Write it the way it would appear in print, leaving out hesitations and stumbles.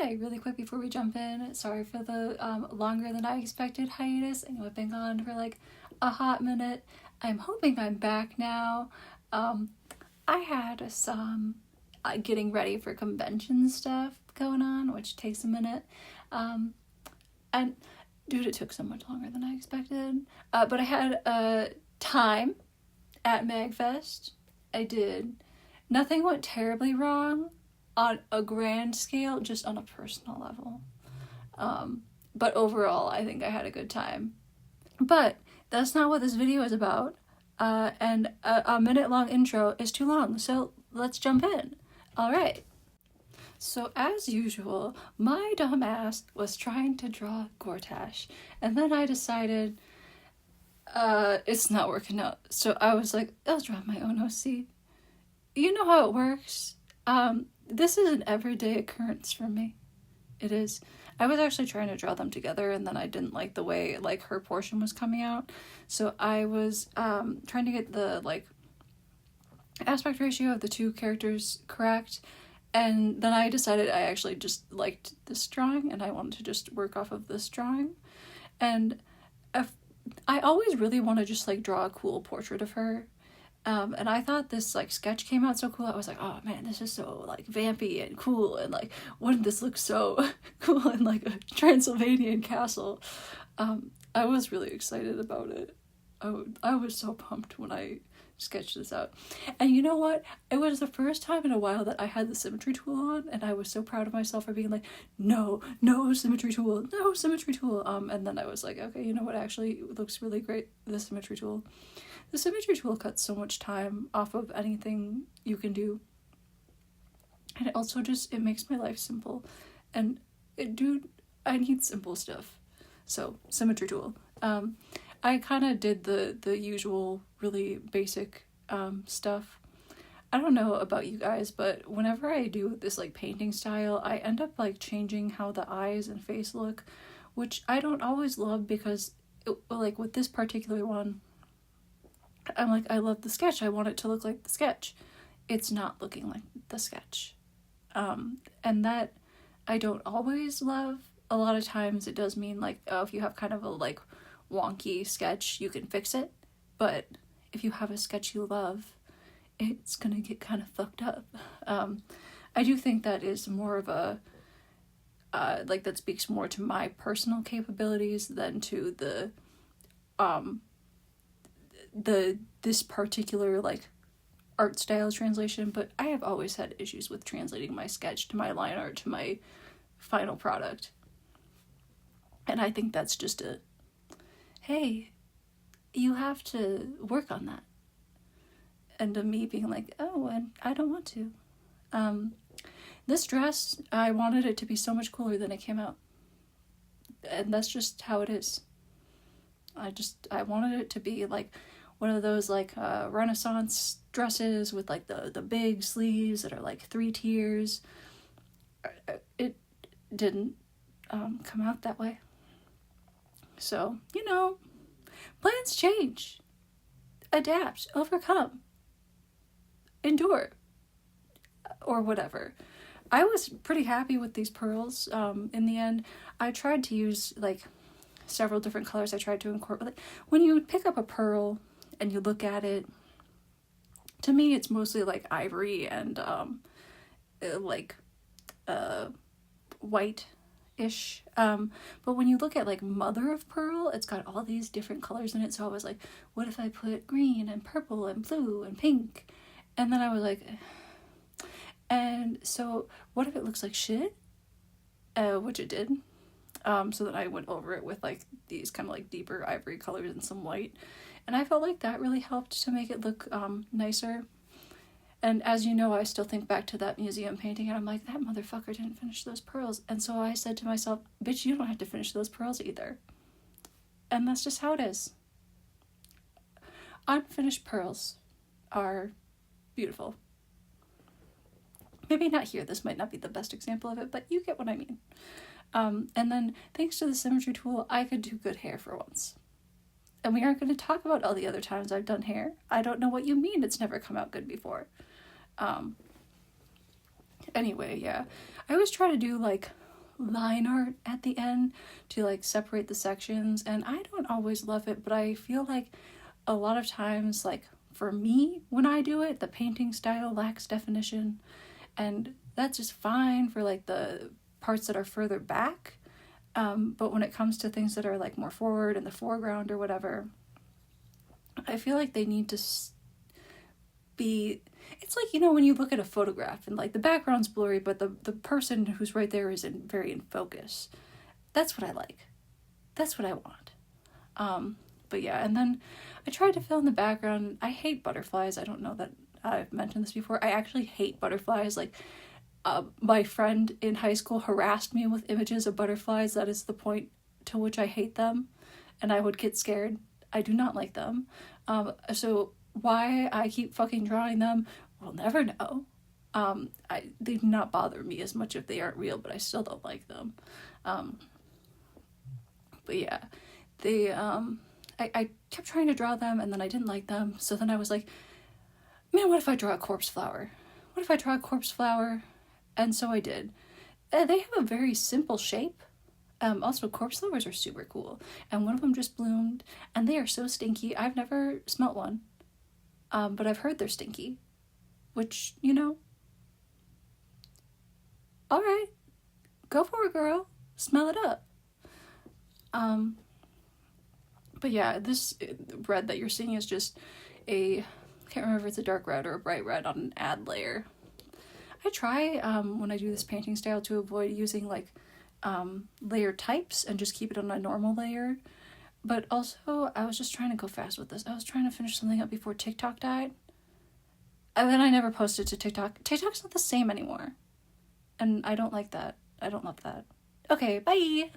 Hi, really quick before we jump in, sorry for the longer than I expected hiatus. I know I've been gone for like a hot minute. I'm hoping I'm back now. I had some getting ready for convention stuff going on, which takes a minute. And dude, it took so much longer than I expected. But I had a time at MagFest. I did. Nothing went terribly wrong on a grand scale, just on a personal level. But overall, I think I had a good time. But that's not what this video is about. And a minute-long intro is too long, so let's jump in. All right. So as usual, my dumb ass was trying to draw gouache, and then I decided it's not working out. So I was like, I'll draw my own OC. You know how it works. This is an everyday occurrence for me. It is. I was actually trying to draw them together, and then I didn't like the way like her portion was coming out. So I was trying to get the like aspect ratio of the two characters correct. And then I decided I actually just liked this drawing and I wanted to just work off of this drawing. And I always really want to just like draw a cool portrait of her. And I thought this like sketch came out so cool. I was like, oh man, this is so like vampy and cool, and like wouldn't this look so cool in like a Transylvanian castle. I was really excited about it. I was so pumped when I sketched this out. And you know what? It was the first time in a while that I had the symmetry tool on, and I was so proud of myself for being like, no symmetry tool, no symmetry tool. And then I was like, okay, you know what actually looks really great? The symmetry tool. The symmetry tool cuts so much time off of anything you can do. And it also just, it makes my life simple. And dude, I need simple stuff. So, symmetry tool. I kind of did the usual really basic stuff. I don't know about you guys, but whenever I do this like painting style, I end up like changing how the eyes and face look, which I don't always love because like with this particular one, I'm like, I love the sketch. I want it to look like the sketch. It's not looking like the sketch. And that I don't always love. A lot of times it does mean like, oh, if you have kind of a like wonky sketch, you can fix it. But if you have a sketch you love, it's gonna get kind of fucked up. I do think that is more of a like that speaks more to my personal capabilities than to this particular like art style translation. But I have always had issues with translating my sketch to my line art to my final product, and I think that's just a hey, you have to work on that. And to me being like, oh, and I don't want to. This dress, I wanted it to be so much cooler than it came out. And that's just how it is. I wanted it to be like one of those like Renaissance dresses with like the big sleeves that are like 3 tiers. It didn't come out that way. So, you know, plans change, adapt, overcome, endure, or whatever. I was pretty happy with these pearls in the end. I tried to use like several different colors. I tried to incorporate, when you pick up a pearl and you look at it, to me it's mostly like ivory and white-ish. But when you look at like mother of pearl, it's got all these different colors in it. So I was like, what if I put green and purple and blue and pink? And then I was like, and so what if it looks like shit? Which it did. So then I went over it with like these kind of like deeper ivory colors and some white, and I felt like that really helped to make it look nicer. And as you know, I still think back to that museum painting, and I'm like, that motherfucker didn't finish those pearls. And so I said to myself, bitch, you don't have to finish those pearls either. And that's just how it is. Unfinished pearls are beautiful. Maybe not here, this might not be the best example of it, but you get what I mean. And then, thanks to the symmetry tool, I could do good hair for once. And we aren't going to talk about all the other times I've done hair. I don't know what you mean it's never come out good before. Anyway, yeah. I always try to do, like, line art at the end to like separate the sections, and I don't always love it, but I feel like a lot of times, like for me, when I do it, the painting style lacks definition, and that's just fine for like the parts that are further back. But when it comes to things that are like more forward in the foreground or whatever, I feel like they need to be, it's like, you know, when you look at a photograph and like the background's blurry, but the person who's right there is very in focus. That's what I like. That's what I want. But yeah, and then I tried to fill in the background. I hate butterflies. I don't know that I've mentioned this before. I actually hate butterflies. Like, my friend in high school harassed me with images of butterflies. That is the point to which I hate them, and I would get scared. I do not like them. So why I keep fucking drawing them, we'll never know. They do not bother me as much if they aren't real, but I still don't like them. But yeah, I kept trying to draw them, and then I didn't like them. So then I was like, man, what if I draw a corpse flower? What if I draw a corpse flower? And so I did. They have a very simple shape. Also, corpse flowers are super cool. And one of them just bloomed, and they are so stinky. I've never smelt one. But I've heard they're stinky. Which, you know, alright. Go for it, girl. Smell it up. But yeah, this red that you're seeing is just I can't remember if it's a dark red or a bright red on an add layer. I try, when I do this painting style, to avoid using, like, layer types and just keep it on a normal layer. But also, I was just trying to go fast with this. I was trying to finish something up before TikTok died. And then I never posted to TikTok. TikTok's not the same anymore. And I don't like that. I don't love that. Okay, bye!